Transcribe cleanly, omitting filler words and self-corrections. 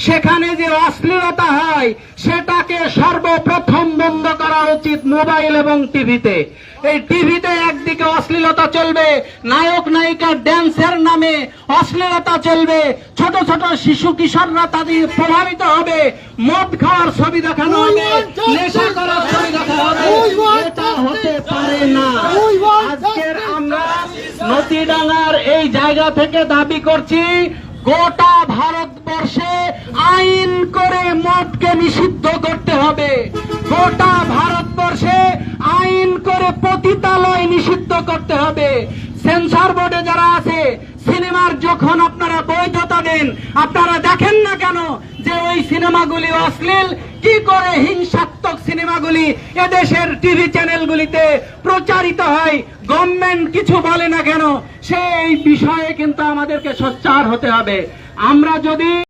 সেখানে যে অশ্লীলতা হয় সেটাকে সর্বপ্রথম বন্ধ করা উচিত মোবাইল এবং টিভিতে। এই টিভিতে একদিকে অশ্লীলতা চলবে, নায়ক নায়িকার ড্যান্সের নামে অশ্লীলতা চলবে, ছোট ছোট শিশু কিশোররা তাদের প্রভাবিত হবে, মদ খাওয়ার ছবি দেখানো হবে, নেশা করার ছবি দেখানো হবে। এটা হতে পারে না। আজকের আমরা নদীডাঙ্গার এই জায়গা থেকে দাবি করছি, গোটা ভারতবর্ষে আইন করে মদকে নিষিদ্ধ করতে হবে। গোটা ভারতবর্ষে আইন করে পতিতালয় নিষিদ্ধ করতে হবে। সেন্সর বোর্ডে যারা আছে, সিনেমার যখন আপনারা বৈধতা দেন, আপনারা দেখেন না কেন যে ওই সিনেমাগুলি অশ্লীল? কি করে হিংসাত্মক সিনেমাগুলি এদেশের টিভি চ্যানেলগুলিতে প্রচারিত হয়? গভর্নমেন্ট কিছু বলে না কেন? সেই বিষয়ে কিন্তু আমাদেরকে সোচ্চার হতে হবে। আমরা যদি